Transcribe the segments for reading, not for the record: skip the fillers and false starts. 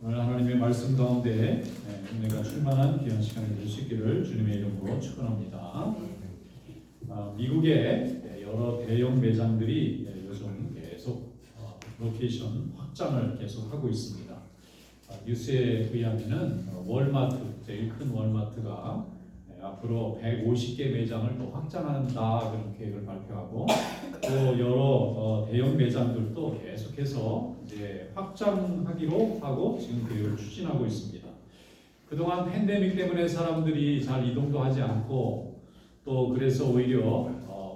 오늘 하나님의 말씀 가운데 은혜가 충만한 귀한 시간이 될 수 있기를 주님의 이름으로 축원합니다. 미국의 여러 대형 매장들이 요즘 계속 로케이션 확장을 계속 하고 있습니다. 뉴스에 의하면은 월마트, 제일 큰 월마트가 앞으로 150개 매장을 또 확장한다 그런 계획을 발표하고 또 여러 대형 매장들도 계속해서 이제 확장하기로 하고 지금 계획을 추진하고 있습니다. 그동안 팬데믹 때문에 사람들이 잘 이동도 하지 않고 또 그래서 오히려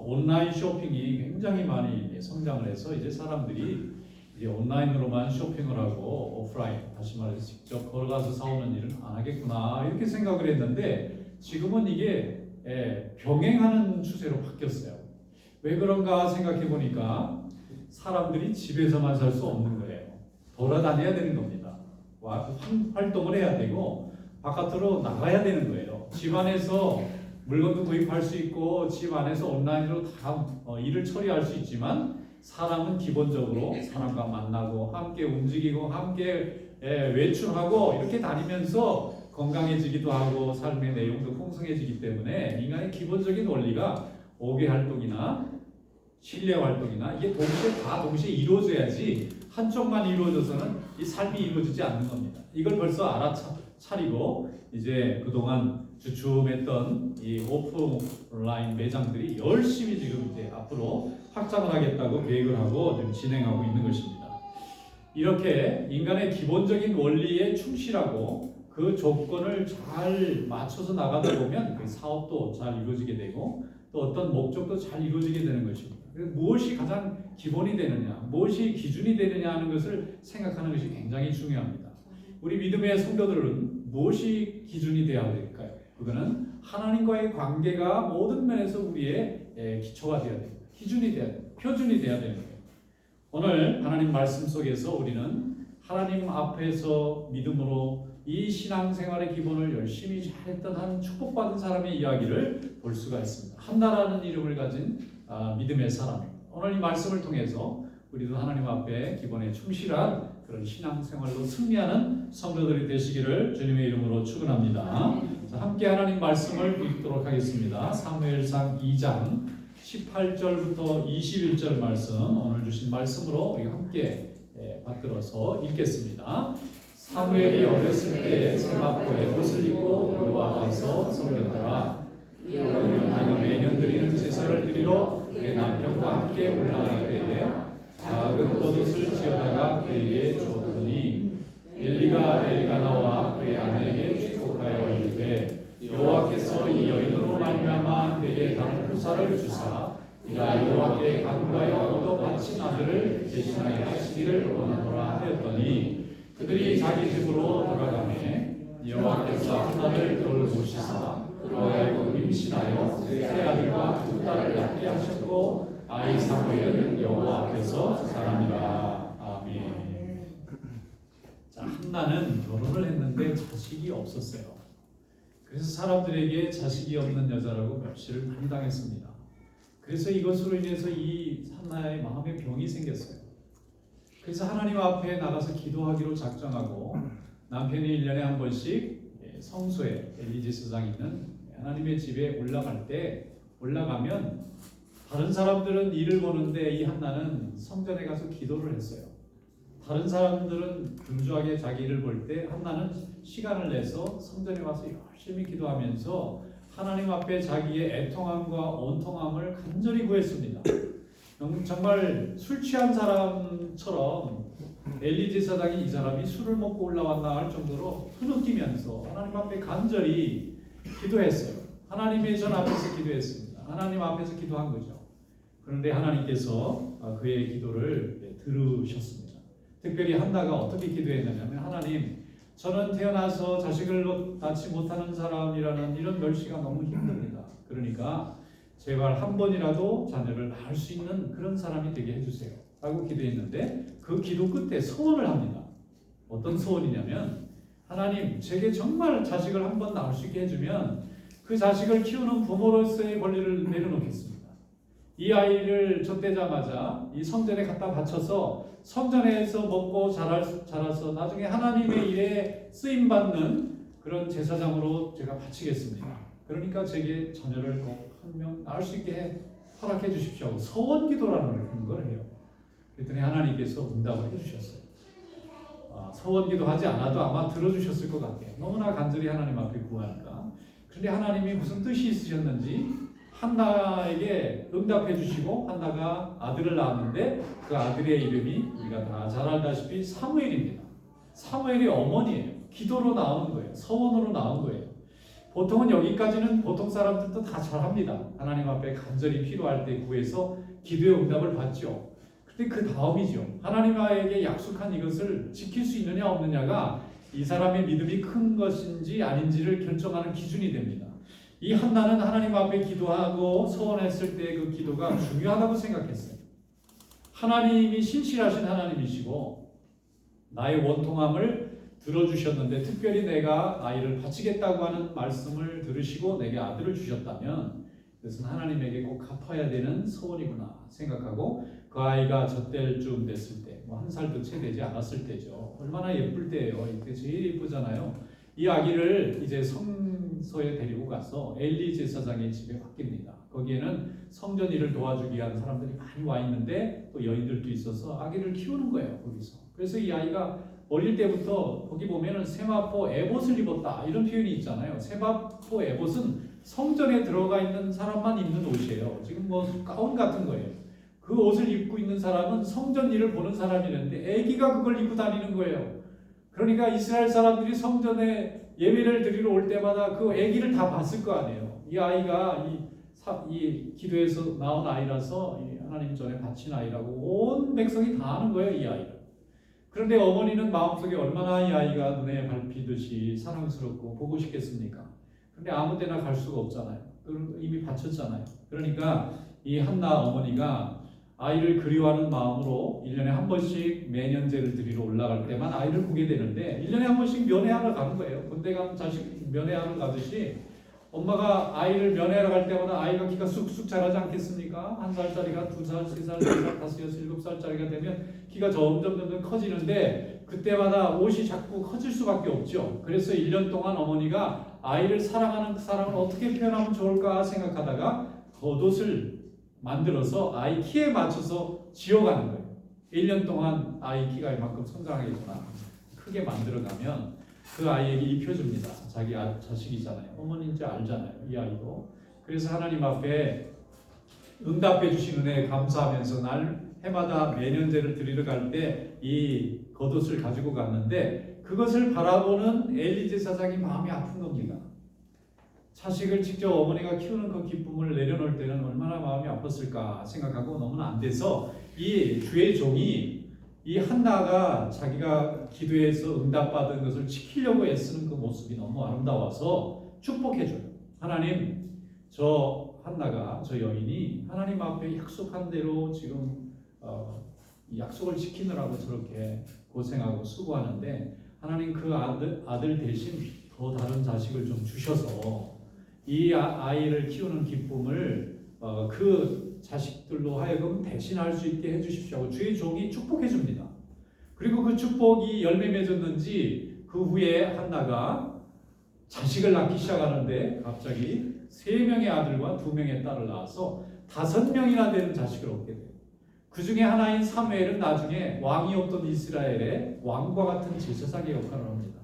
온라인 쇼핑이 굉장히 많이 성장을 해서 이제 사람들이 이제 온라인으로만 쇼핑을 하고 오프라인, 다시 말해서 직접 걸어가서 사오는 일은 안 하겠구나 이렇게 생각을 했는데 지금은 이게 병행하는 추세로 바뀌었어요. 왜 그런가 생각해 보니까 사람들이 집에서만 살 수 없는 거예요. 돌아다녀야 되는 겁니다. 활동을 해야 되고 바깥으로 나가야 되는 거예요. 집 안에서 물건도 구입할 수 있고 집 안에서 온라인으로 다 일을 처리할 수 있지만 사람은 기본적으로 사람과 만나고 함께 움직이고 함께 외출하고 이렇게 다니면서 건강해지기도 하고 삶의 내용도 풍성해지기 때문에 인간의 기본적인 원리가 5개 활동이나 실내 활동이나 이게 동시에 이루어져야지 한쪽만 이루어져서는 이 삶이 이루어지지 않는 겁니다. 이걸 벌써 알아차리고 이제 그동안 주춤했던 이 오프라인 매장들이 열심히 지금 이제 앞으로 확장을 하겠다고 계획을 하고 지금 진행하고 있는 것입니다. 이렇게 인간의 기본적인 원리에 충실하고 그 조건을 잘 맞춰서 나가다 보면 그 사업도 잘 이루어지게 되고 또 어떤 목적도 잘 이루어지게 되는 것입니다. 무엇이 가장 기본이 되느냐, 무엇이 기준이 되느냐 하는 것을 생각하는 것이 굉장히 중요합니다. 우리 믿음의 성도들은 무엇이 기준이 되어야 될까요? 그거는 하나님과의 관계가 모든 면에서 우리의 기초가 되어야 됩니다. 기준이 되어야 됩니다. 표준이 되어야 되는 거예요. 오늘 하나님 말씀 속에서 우리는 하나님 앞에서 믿음으로 이 신앙생활의 기본을 열심히 잘했던 한 축복받은 사람의 이야기를 볼 수가 있습니다. 한나라는 이름을 가진 믿음의 사람입니다. 오늘 이 말씀을 통해서 우리도 하나님 앞에 기본에 충실한 그런 신앙생활로 승리하는 성도들이 되시기를 주님의 이름으로 축원합니다. 함께 하나님 말씀을 읽도록 하겠습니다. 사무엘상 2장 18절부터 21절 말씀, 오늘 주신 말씀으로 우리 함께 받들어서 읽겠습니다. 사무엘이 어렸을 때 세마포에 옷을 입고 여호와 앞에서 섬겼더라. 내가 매년 드리는 제사를 드리러 내 남편과 함께 올라갈 때에 작은 겉옷을 지어다가 그에게 주었더니 엘리가 엘가나와 그의 아내에게 축복하여 이르되 여호와께서 이 여인으로 말미암아 그에게 다른 후사를 주사 이가 여호와께 간구하여 얻어 바친 아들을 대신하게 하시기를 원하노라 하였더니 그들이 자기 집으로 돌아가매 여호와께서 한나를 돌보시사 그로 하여금 임신하여 세 아들과 두 딸을 낳게 하셨고 아이 사무엘은 여호와 앞에서 자라니라. 아멘. 자, 한나는 결혼을 했는데 자식이 없었어요. 그래서 사람들에게 자식이 없는 여자라고 멸시를 많이 당했습니다. 그래서 이것으로 인해서 이 한나의 마음에 병이 생겼어요. 그래서 하나님 앞에 나가서 기도하기로 작정하고 남편이 1년에 한 번씩 성소에 엘리제사장 있는 하나님의 집에 올라가면 다른 사람들은 일을 보는데 이 한나는 성전에 가서 기도를 했어요. 다른 사람들은 분주하게 자기 일을 볼 때 한나는 시간을 내서 성전에 와서 열심히 기도하면서 하나님 앞에 자기의 애통함과 온통함을 간절히 구했습니다. 정말 술 취한 사람처럼 엘리제사장이 이 사람이 술을 먹고 올라왔나 할 정도로 흐느끼면서 하나님 앞에 간절히 기도했어요. 하나님의 전 앞에서 기도했습니다. 하나님 앞에서 기도한 거죠. 그런데 하나님께서 그의 기도를 들으셨습니다. 특별히 한나가 어떻게 기도했냐면 하나님, 저는 태어나서 자식을 낳지 못하는 사람이라는 이런 멸시가 너무 힘듭니다. 그러니까 제발 한 번이라도 자녀를 낳을 수 있는 그런 사람이 되게 해주세요 라고 기도했는데 그 기도 끝에 소원을 합니다. 어떤 소원이냐면 하나님, 제게 정말 자식을 한 번 낳을 수 있게 해주면 그 자식을 키우는 부모로서의 권리를 내려놓겠습니다. 이 아이를 젖대자마자 이 성전에 갖다 바쳐서 성전에서 먹고 자라서 나중에 하나님의 일에 쓰임받는 그런 제사장으로 제가 바치겠습니다. 그러니까 제게 자녀를 꼭 한 명 낳을 수 있게 허락해 주십시오 하고 서원기도라는 걸 해요. 그랬더니 하나님께서 응답을 해주셨어요. 서원기도 하지 않아도 아마 들어주셨을 것 같아요. 너무나 간절히 하나님 앞에 구하니까. 그런데 하나님이 무슨 뜻이 있으셨는지 한나에게 응답해 주시고 한나가 아들을 낳았는데 그 아들의 이름이 우리가 다 잘 알다시피 사무엘입니다. 사무엘이 어머니예요. 기도로 나오는 거예요. 서원으로 나온 거예요. 보통은 여기까지는 보통 사람들도 다 잘합니다. 하나님 앞에 간절히 필요할 때 구해서 기도의 응답을 받죠. 근데 그 다음이죠. 하나님에게 약속한 이것을 지킬 수 있느냐 없느냐가 이 사람의 믿음이 큰 것인지 아닌지를 결정하는 기준이 됩니다. 이 한나는 하나님 앞에 기도하고 서원했을 때 그 기도가 중요하다고 생각했어요. 하나님이 신실하신 하나님이시고 나의 원통함을 들어주셨는데 특별히 내가 아이를 바치겠다고 하는 말씀을 들으시고 내게 아들을 주셨다면 그것은 하나님에게 꼭 갚아야 되는 소원이구나 생각하고 그 아이가 젖될 쯤 됐을 때, 뭐 1살도 채 되지 않았을 때죠. 얼마나 예쁠 때예요. 이때 제일 예쁘잖아요. 이 아기를 이제 성소에 데리고 가서 엘리 제사장의 집에 맡깁니다. 거기에는 성전 일을 도와주기 위한 사람들이 많이 와 있는데 또 여인들도 있어서 아기를 키우는 거예요. 거기서. 그래서 이 아이가 어릴 때부터 거기 보면은 세마포 에봇을 입었다 이런 표현이 있잖아요. 세마포 에봇은 성전에 들어가 있는 사람만 입는 옷이에요. 지금 뭐 가운 같은 거예요. 그 옷을 입고 있는 사람은 성전 일을 보는 사람이는데 애기가 그걸 입고 다니는 거예요. 그러니까 이스라엘 사람들이 성전에 예배를 드리러 올 때마다 그 애기를 다 봤을 거 아니에요. 이 아이가 이 기도에서 나온 아이라서 하나님 전에 바친 아이라고 온 백성이 다 아는 거예요. 이 아이를. 그런데 어머니는 마음속에 얼마나 이 아이가 눈에 밟히듯이 사랑스럽고 보고 싶겠습니까? 근데 아무 데나 갈 수가 없잖아요. 이미 바쳤잖아요. 그러니까 이 한나 어머니가 아이를 그리워하는 마음으로 1년에 한 번씩 매년제를 드리러 올라갈 때만 아이를 보게 되는데 1년에 한 번씩 면회하러 가는 거예요. 군대 가면 자식 면회하러 가듯이 엄마가 아이를 면회하러 갈 때마다 아이가 키가 쑥쑥 자라지 않겠습니까? 1살짜리가 2살, 3살, 4살, 5, 6, 7살짜리가 되면 키가 점점 커지는데 그때마다 옷이 자꾸 커질 수밖에 없죠. 그래서 1년 동안 어머니가 아이를 사랑하는 그 사랑을 어떻게 표현하면 좋을까 생각하다가 겉옷을 만들어서 아이 키에 맞춰서 지어가는 거예요. 1년 동안 아이 키가 이만큼 성장하겠구나. 크게 만들어가면 그 아이에게 입혀줍니다. 자기 자식이잖아요. 어머니인지 알잖아요. 이 아이도. 그래서 하나님 앞에 응답해 주신 은혜에 감사하면서 날 해마다 매년제를 드리러 갈 때 이 겉옷을 가지고 갔는데 그것을 바라보는 엘리 제사장이 마음이 아픈 겁니다. 자식을 직접 어머니가 키우는 그 기쁨을 내려놓을 때는 얼마나 마음이 아팠을까 생각하고 너무나 안 돼서 이 주의 종이 이 한나가 자기가 기도해서 응답받은 것을 지키려고 애쓰는 그 모습이 너무 아름다워서 축복해줘요. 하나님, 저 한나가, 저 여인이 하나님 앞에 약속한 대로 지금 약속을 지키느라고 저렇게 고생하고 수고하는데 하나님 그 아들 대신 더 다른 자식을 좀 주셔서 이 아이를 키우는 기쁨을 그 자식들로 하여금 대신할 수 있게 해주십시오 하고 주의 종이 축복해 줍니다. 그리고 그 축복이 열매 맺었는지 그 후에 한나가 자식을 낳기 시작하는데 갑자기 3명의 아들과 2명의 딸을 낳아서 5명이나 되는 자식을 얻게 돼요. 그 중에 하나인 사무엘은 나중에 왕이 없던 이스라엘의 왕과 같은 제사장의 역할을 합니다.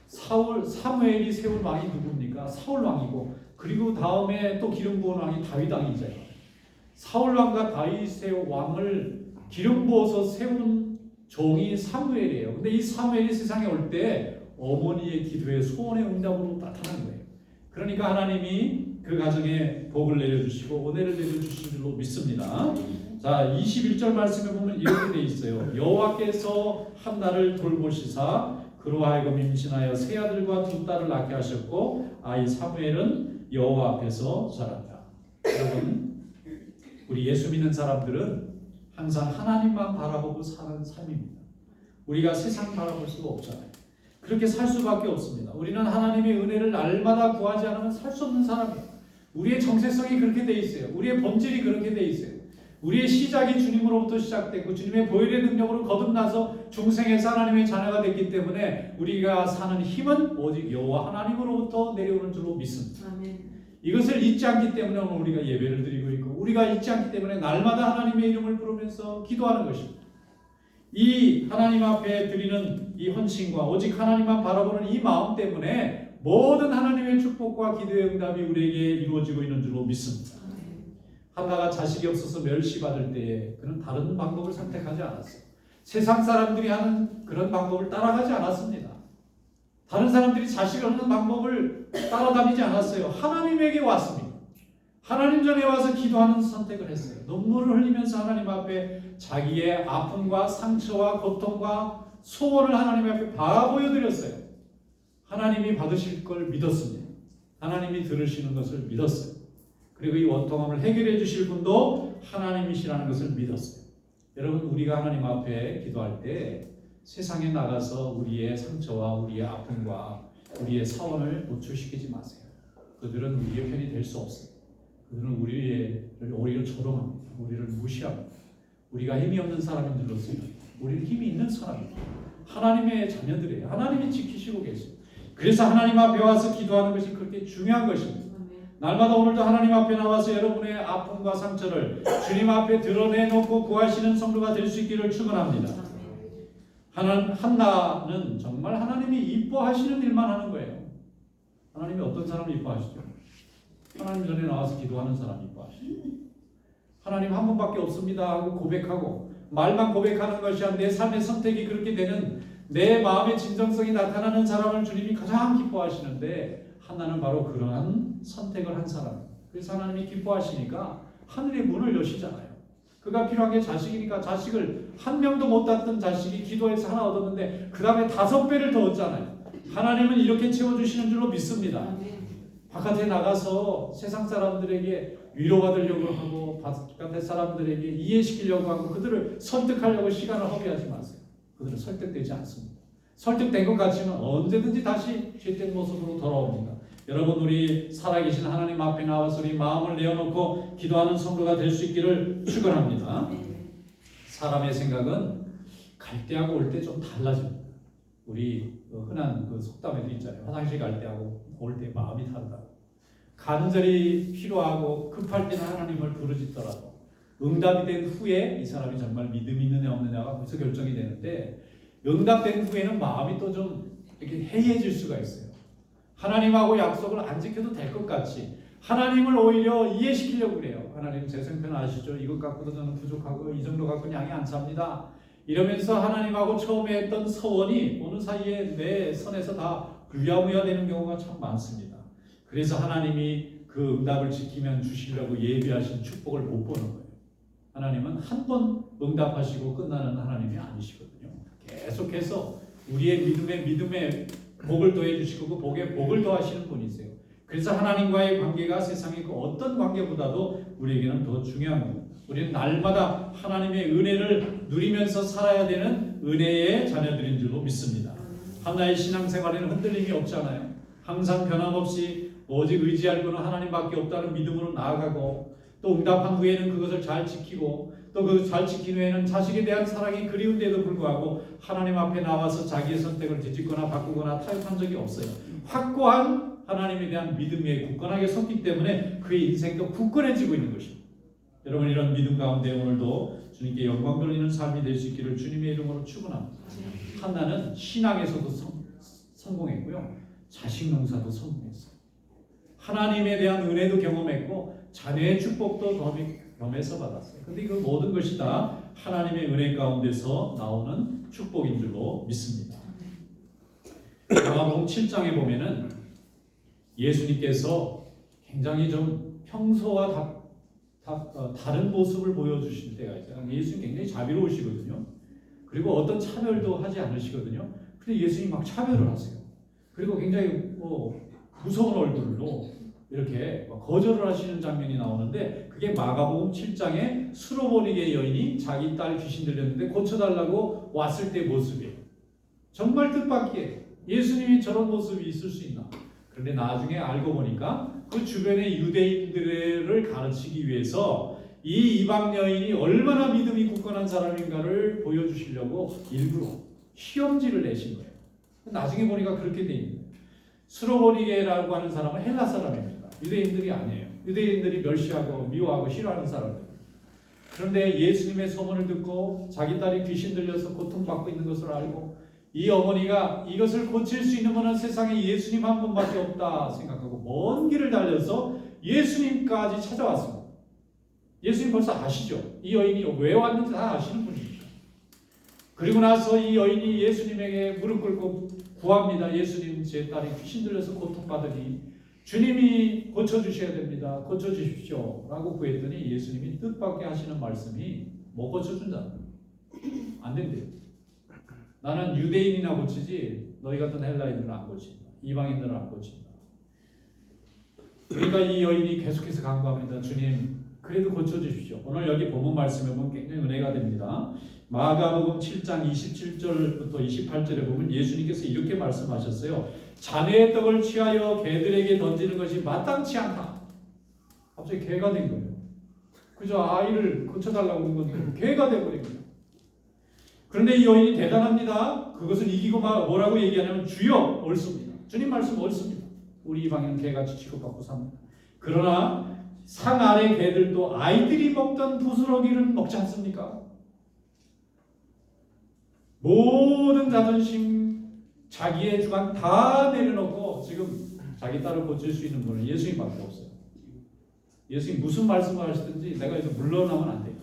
사무엘이 세운 왕이 누굽니까? 사울 왕이고 그리고 다음에 또 기름 부은 왕이 다윗 왕이죠. 사울 왕과 다윗의 왕을 기름 부어서 세운 종이 사무엘이에요. 근데 이 사무엘이 세상에 올 때 어머니의 기도의 소원의 응답으로 나타난 거예요. 그러니까 하나님이 그 가정에 복을 내려주시고 은혜를 내려주실 줄로 믿습니다. 자, 21절 말씀에 보면 이렇게 돼 있어요. 여호와께서 한나를 돌보시사 그로 하여금 임신하여 3아들과 2딸을 낳게 하셨고 아이 사무엘은 여호와 앞에서 자랐다. 여러분, 우리 예수 믿는 사람들은 항상 하나님만 바라보고 사는 삶입니다. 우리가 세상 바라볼 수가 없잖아요. 그렇게 살 수밖에 없습니다. 우리는 하나님의 은혜를 날마다 구하지 않으면 살 수 없는 사람이에요. 우리의 정체성이 그렇게 돼 있어요. 우리의 본질이 그렇게 돼 있어요. 우리의 시작이 주님으로부터 시작됐고 주님의 보혈의 능력으로 거듭나서 중생에서 하나님의 자녀가 됐기 때문에 우리가 사는 힘은 오직 여호와 하나님으로부터 내려오는 줄로 믿습니다. 아멘. 이것을 잊지 않기 때문에 오늘 우리가 예배를 드리고 있고 우리가 잊지 않기 때문에 날마다 하나님의 이름을 부르면서 기도하는 것입니다. 이 하나님 앞에 드리는 이 헌신과 오직 하나님만 바라보는 이 마음 때문에 모든 하나님의 축복과 기도의 응답이 우리에게 이루어지고 있는 줄로 믿습니다. 한나가 자식이 없어서 멸시받을 때에 그는 다른 방법을 선택하지 않았어요. 세상 사람들이 하는 그런 방법을 따라가지 않았습니다. 다른 사람들이 자식을 얻는 방법을 따라다니지 않았어요. 하나님에게 왔습니다. 하나님 전에 와서 기도하는 선택을 했어요. 눈물을 흘리면서 하나님 앞에 자기의 아픔과 상처와 고통과 소원을 하나님 앞에 다 보여드렸어요. 하나님이 받으실 걸 믿었습니다. 하나님이 들으시는 것을 믿었어요. 그리고 이 원통함을 해결해 주실 분도 하나님이시라는 것을 믿었어요. 여러분, 우리가 하나님 앞에 기도할 때 세상에 나가서 우리의 상처와 우리의 아픔과 우리의 사원을 노출시키지 마세요. 그들은 우리의 편이 될 수 없어요. 그들은 우리를 오히려 조롱합니다. 우리를 무시합니다. 우리가 힘이 없는 사람인 줄로 생각합니다. 우리는 힘이 있는 사람입니다. 하나님의 자녀들이에요. 하나님이 지키시고 계십니다. 그래서 하나님 앞에 와서 기도하는 것이 그렇게 중요한 것입니다. 날마다 오늘도 하나님 앞에 나와서 여러분의 아픔과 상처를 주님 앞에 드러내놓고 구하시는 성도가 될 수 있기를 축원합니다. 한나는 정말 하나님이 이뻐하시는 일만 하는 거예요. 하나님이 어떤 사람을 이뻐하시죠? 하나님 전에 나와서 기도하는 사람 이뻐하시죠. 하나님 한 분밖에 없습니다 하고 고백하고 말만 고백하는 것이 아니라 내 삶의 선택이 그렇게 되는 내 마음의 진정성이 나타나는 사람을 주님이 가장 기뻐하시는데 한나는 바로 그러한 선택을 한 사람이에요. 그래서 하나님이 기뻐하시니까 하늘의 문을 여시잖아요. 그가 필요한 게 자식이니까 자식을 한 명도 못 낳던 자식이 기도해서 하나 얻었는데 그 다음에 5배를 더 얻잖아요. 하나님은 이렇게 채워주시는 줄로 믿습니다. 바깥에 나가서 세상 사람들에게 위로받으려고 하고 바깥에 사람들에게 이해시키려고 하고 그들을 설득하려고 시간을 허비하지 마세요. 그들은 설득되지 않습니다. 설득된 것 같지만 언제든지 다시 죄된 모습으로 돌아옵니다. 여러분, 우리 살아계신 하나님 앞에 나와서 우리 마음을 내어놓고 기도하는 성도가 될 수 있기를 축원합니다. 사람의 생각은 갈 때하고 올 때 좀 달라집니다. 우리 흔한 그 속담에도 있잖아요. 화장실 갈 때하고 올 때 마음이 다르다고. 간절히 필요하고 급할 때는 하나님을 부르짖더라도 응답이 된 후에 이 사람이 정말 믿음이 있느냐 없느냐가 벌써 결정이 되는데 응답된 후에는 마음이 또 좀 이렇게 해이해질 수가 있어요. 하나님하고 약속을 안 지켜도 될 것 같이 하나님을 오히려 이해시키려고 그래요. 하나님 제 생편 아시죠? 이것 갖고도 저는 부족하고 이 정도 갖고는 양이 안 찹니다. 이러면서 하나님하고 처음에 했던 서원이 어느 사이에 내 선에서 다 부야무야 되는 경우가 참 많습니다. 그래서 하나님이 그 응답을 지키면 주시려고 예비하신 축복을 못 보는 거예요. 하나님은 한 번 응답하시고 끝나는 하나님이 아니시거든요. 계속해서 우리의 믿음에 복을 더해 주시고 그 복에 복을 더하시는 분이세요. 그래서 하나님과의 관계가 세상의 그 어떤 관계보다도 우리에게는 더 중요한 겁니다. 우리는 날마다 하나님의 은혜를 누리면서 살아야 되는 은혜의 자녀들인 줄로 믿습니다. 한나의 신앙생활에는 흔들림이 없잖아요. 항상 변함없이 오직 의지할 분은 하나님밖에 없다는 믿음으로 나아가고 또 응답한 후에는 그것을 잘 지키고 또 그 잘 지킨 후에는 자식에 대한 사랑이 그리운데도 불구하고 하나님 앞에 나와서 자기의 선택을 뒤집거나 바꾸거나 타협한 적이 없어요. 확고한 하나님에 대한 믿음에 굳건하게 섰기 때문에 그의 인생도 굳건해지고 있는 것입니다. 여러분, 이런 믿음 가운데 오늘도 주님께 영광 돌리는 삶이 될 수 있기를 주님의 이름으로 축원합니다. 한나는 신앙에서도 성공했고요. 자식 농사도 성공했어요. 하나님에 대한 은혜도 경험했고 자녀의 축복도 겸해서 받았어요. 그런데 그 모든 것이 다 하나님의 은혜 가운데서 나오는 축복인 줄로 믿습니다. 마가복음 7장에 보면은 예수님께서 굉장히 좀 평소와 다른 모습을 보여주실 때가 있어요. 예수님 굉장히 자비로우시거든요. 그리고 어떤 차별도 하지 않으시거든요. 근데 예수님 막 차별을 하세요. 그리고 굉장히 무서운 얼굴로 이렇게 거절을 하시는 장면이 나오는데 그게 마가복음 7장에 수로보니게 여인이 자기 딸 귀신 들렸는데 고쳐달라고 왔을 때 모습이에요. 정말 뜻밖이에요. 예수님이 저런 모습이 있을 수 있나? 그런데 나중에 알고 보니까 그 주변의 유대인들을 가르치기 위해서 이 이방 여인이 얼마나 믿음이 굳건한 사람인가를 보여주시려고 일부러 시험지를 내신 거예요. 나중에 보니까 그렇게 돼 있는 거예요. 수로보니게라고 하는 사람은 헬라 사람입니다. 유대인들이 아니에요. 유대인들이 멸시하고 미워하고 싫어하는 사람들. 그런데 예수님의 소문을 듣고 자기 딸이 귀신 들려서 고통받고 있는 것을 알고 이 어머니가 이것을 고칠 수 있는 분은 세상에 예수님 한 분밖에 없다 생각하고 먼 길을 달려서 예수님까지 찾아왔습니다. 예수님 벌써 아시죠? 이 여인이 왜 왔는지 다 아시는 분입니다. 그리고 나서 이 여인이 예수님에게 무릎 꿇고 구합니다. 예수님, 제 딸이 귀신 들려서 고통받으니 주님이 고쳐주셔야 됩니다. 고쳐주십시오. 라고 구했더니 예수님이 뜻밖의 하시는 말씀이 뭐 고쳐준다? 안 된대요. 나는 유대인이나 고치지 너희 같은 헬라인들은 안 고친다. 이방인들은 안 고친다. 그러니까 이 여인이 계속해서 간구합니다. 주님, 그래도 고쳐주십시오. 오늘 여기 본문 말씀에 보면 굉장히 은혜가 됩니다. 마가복음 7장 27절부터 28절에 보면 예수님께서 이렇게 말씀하셨어요. 자네의 떡을 취하여 개들에게 던지는 것이 마땅치 않다. 갑자기 개가 된 거예요. 그저 아이를 고쳐달라고 한 건데 개가 돼버린 거예요. 그런데 이 여인이 대단합니다. 그것을 이기고 뭐라고 얘기하냐면 주여 옳습니다. 주님 말씀 옳습니다. 우리 이방인은 개같이 취급받고 삽니다. 그러나 상 아래 개들도 아이들이 먹던 부스러기를 먹지 않습니까? 모든 자존심, 자기의 주관 다 내려놓고 지금 자기 딸을 고칠 수 있는 분은 예수님밖에 없어요. 예수님 무슨 말씀을 하시든지 내가 여기서 물러나면 안 돼요.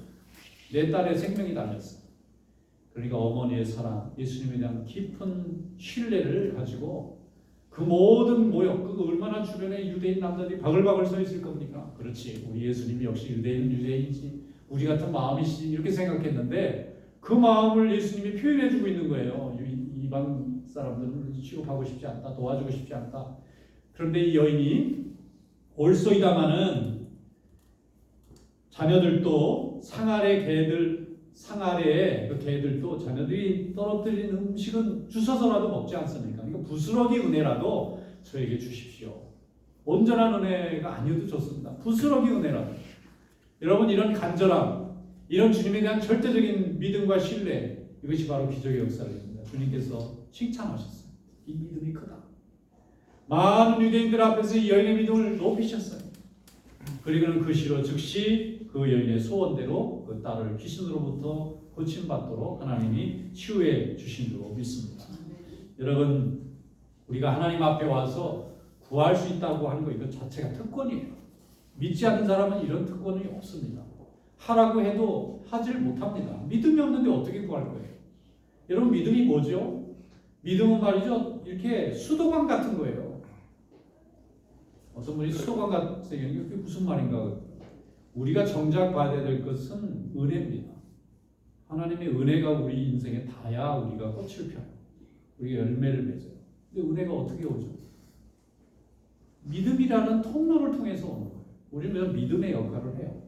내 딸의 생명이 달렸어. 그러니까 어머니의 사랑, 예수님에 대한 깊은 신뢰를 가지고 그 모든 모욕, 그 얼마나 주변에 유대인 남자들이 바글바글 서 있을 겁니까? 그렇지, 우리 예수님이 역시 유대인은 유대인이지, 우리 같은 마음이지 이렇게 생각했는데 그 마음을 예수님이 표현해주고 있는 거예요. 이방 사람들은 취급하고 싶지 않다, 도와주고 싶지 않다. 그런데 이 여인이 옳소이다마는 자녀들도 상 아래 그 개들도 자녀들이 떨어뜨린 음식은 주워서라도 먹지 않습니까? 그러니까 부스러기 은혜라도 저에게 주십시오. 온전한 은혜가 아니어도 좋습니다. 부스러기 은혜라도. 여러분, 이런 간절함, 이런 주님에 대한 절대적인 믿음과 신뢰, 이것이 바로 기적의 역사입니다. 주님께서 칭찬하셨어요. 이 믿음이 크다. 많은 유대인들 앞에서 이 여인의 믿음을 높이셨어요. 그리고는 그 시로 즉시 그 여인의 소원대로 그 딸을 귀신으로부터 고침받도록 하나님이 치유해 주신 줄로 믿습니다. 여러분, 우리가 하나님 앞에 와서 구할 수 있다고 하는 거 이거 자체가 특권이에요. 믿지 않는 사람은 이런 특권이 없습니다. 하라고 해도 하질 못합니다. 믿음이 없는데 어떻게 구할 거예요? 여러분, 믿음이 뭐죠? 믿음은 말이죠, 이렇게 수도관 같은 거예요. 어떤 분이 수도관 같은 게 그게 무슨 말인가? 우리가 정작 받아야 될 것은 은혜입니다. 하나님의 은혜가 우리 인생에 닿아야 우리가 꽃을 펴요. 우리가 열매를 맺어요. 근데 은혜가 어떻게 오죠? 믿음이라는 통로를 통해서 오는 거예요. 우리는 믿음의 역할을 해요.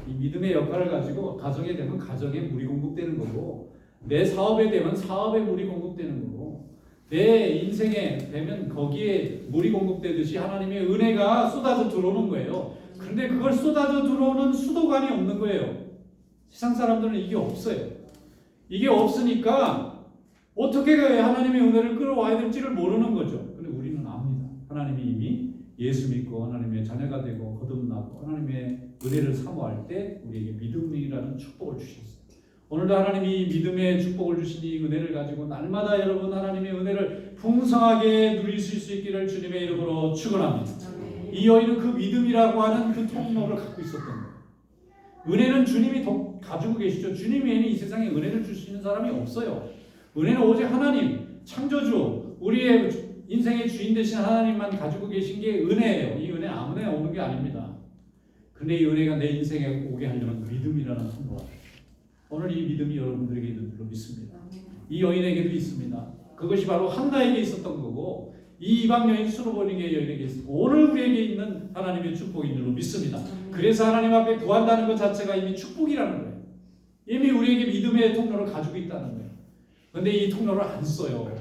이 믿음의 역할을 가지고 가정에 되면 가정에 물이 공급되는 거고, 내 사업에 되면 사업에 물이 공급되는 거고, 내 인생에 되면 거기에 물이 공급되듯이 하나님의 은혜가 쏟아져 들어오는 거예요. 그런데 그걸 쏟아져 들어오는 수도관이 없는 거예요. 세상 사람들은 이게 없어요. 이게 없으니까 어떻게 하나님의 은혜를 끌어와야 될지를 모르는 거죠. 근데 우리는 압니다. 하나님이 이미 예수 믿고 하나님의 자녀가 되고 거듭나고 하나님의 은혜를 사모할 때 우리에게 믿음이라는 축복을 주셨어요. 오늘도 하나님이 믿음의 축복을 주신 이 은혜를 가지고 날마다 여러분 하나님의 은혜를 풍성하게 누릴 수 있기를 주님의 이름으로 축원합니다. 이 여인은 그 믿음이라고 하는 그 통로를 갖고 있었던 거예요. 은혜는 주님이 가지고 계시죠. 주님 외에는 이 세상에 은혜를 줄 수 있는 사람이 없어요. 은혜는 오직 하나님, 창조주, 우리의 인생의 주인 되신 하나님만 가지고 계신 게 은혜예요. 이 은혜는 아무나 오는 게 아닙니다. 근데 이 은혜가 내 인생에 오게 하려면 믿음이라는 통로가 돼요. 오늘 이 믿음이 여러분들에게 있는 줄로 믿습니다. 이 여인에게도 있습니다. 그것이 바로 한나에게 있었던 거고, 이 이방 여인 수로보니게 여인에게 있었고, 오늘 우리에게 있는 하나님의 축복인 줄로 믿습니다. 그래서 하나님 앞에 구한다는 것 자체가 이미 축복이라는 거예요. 이미 우리에게 믿음의 통로를 가지고 있다는 거예요. 그런데 이 통로를 안 써요.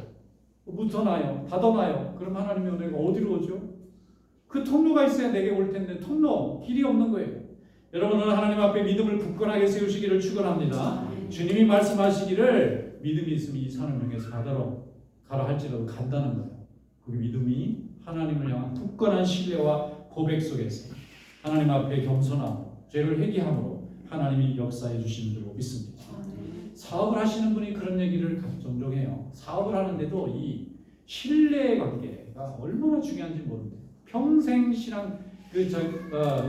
묻어놔요. 닫아놔요. 그럼 하나님의 은혜가 어디로 오죠? 그 통로가 있어야 내게 올 텐데 통로, 길이 없는 거예요. 여러분 오늘 하나님 앞에 믿음을 굳건하게 세우시기를 축원합니다. 주님이 말씀하시기를 믿음이 있으면 이 산을 명해서 바다로 가라 할지라도 간다는 거예요. 그 믿음이 하나님을 향한 굳건한 신뢰와 고백 속에서 하나님 앞에 겸손하고 죄를 회개함으로 하나님이 역사해 주시는 줄 믿습니다. 사업을 하시는 분이 그런 얘기를 종종 해요. 사업을 하는데도 이 신뢰 관계가 얼마나 중요한지 모릅니다. 평생 신앙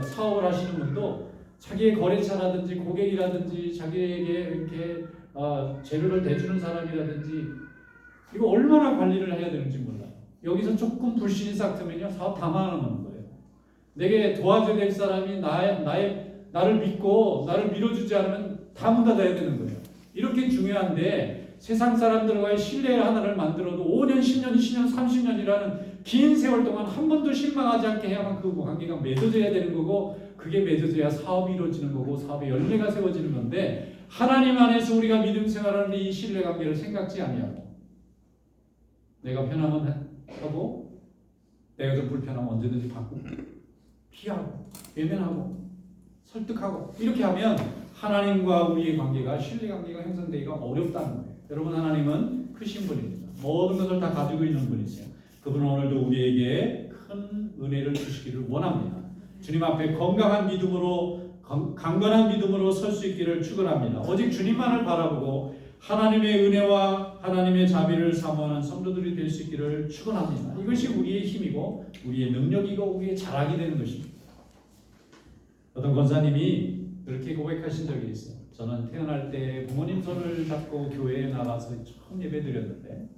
사업을 하시는 분도 자기의 거래처라든지 고객이라든지 자기에게 이렇게 재료를 대주는 사람이라든지 이거 얼마나 관리를 해야 되는지 몰라요. 여기서 조금 불신이 싹 트면요 사업 다 망하는 거예요. 내게 도와줘야 될 사람이 나를 믿고 나를 밀어주지 않으면 다 문 닫아야 되는 거예요. 이렇게 중요한데 세상 사람들과의 신뢰 하나를 만들어도 5년, 10년, 20년, 30년이라는 긴 세월 동안 한 번도 실망하지 않게 해야만 그 관계가 맺어져야 되는 거고 그게 맺어져야 사업이 이루어지는 거고 사업의 열매가 세워지는 건데 하나님 안에서 우리가 믿음 생활하는데 이 신뢰 관계를 생각지 아니하고 내가 편하면 하고 내가 좀 불편하면 언제든지 바꾸고 피하고 외면하고 설득하고 이렇게 하면 하나님과 우리의 관계가 신뢰 관계가 형성되기가 어렵다는 거예요. 여러분 하나님은 크신 분입니다. 모든 것을 다 가지고 있는 분이세요. 그분은 오늘도 우리에게 큰 은혜를 주시기를 원합니다. 주님 앞에 건강한 믿음으로 강건한 믿음으로 설 수 있기를 축원합니다. 오직 주님만을 바라보고 하나님의 은혜와 하나님의 자비를 사모하는 성도들이 될 수 있기를 축원합니다. 이것이 우리의 힘이고 우리의 능력이고 우리의 자랑이 되는 것입니다. 어떤 권사님이 그렇게 고백하신 적이 있어요. 저는 태어날 때 부모님 손을 잡고 교회에 나가서 처음 예배드렸는데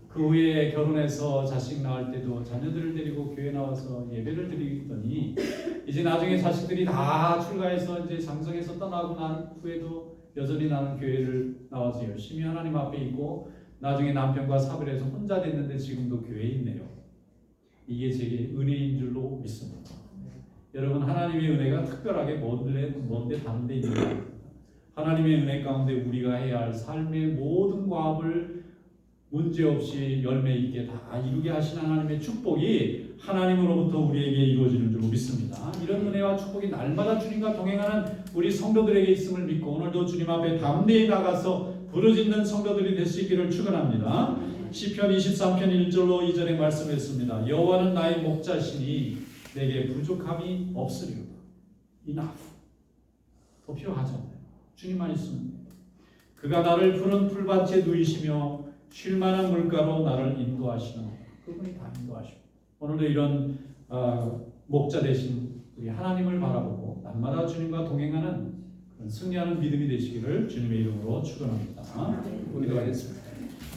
그 후에 결혼해서 자식 낳을 때도 자녀들을 데리고 교회 나와서 예배를 드리더니 이제 나중에 자식들이 다 출가해서 이제 장성해서 떠나고 난 후에도 여전히 나는 교회를 나와서 열심히 하나님 앞에 있고 나중에 남편과 사별해서 혼자 됐는데 지금도 교회에 있네요. 이게 제게 은혜인 줄로 믿습니다. 여러분 하나님의 은혜가 특별하게 뭔데 다른 데 있는 거예요. 하나님의 은혜 가운데 우리가 해야 할 삶의 모든 과업을 문제없이 열매 있게 다 이루게 하신 하나님의 축복이 하나님으로부터 우리에게 이루어지는 줄 믿습니다. 이런 은혜와 축복이 날마다 주님과 동행하는 우리 성도들에게 있음을 믿고 오늘도 주님 앞에 담대히 나가서 부르짖는 성도들이 될 수 있기를 축원합니다. 시편 23편 1절로 2절에 말씀했습니다. 여호와는 나의 목자시니 내게 부족함이 없으리로다. enough. 더 필요하지 않아요. 주님만 있으면 그가 나를 푸른 풀밭에 누이시며 쉴만한 물가로 나를 인도하시는 그분이 다 인도하시고 오늘도 이런 목자 되신 우리 하나님을 바라보고 날마다 주님과 동행하는 그런 승리하는 믿음이 되시기를 주님의 이름으로 축원합니다. 기도하겠습니다.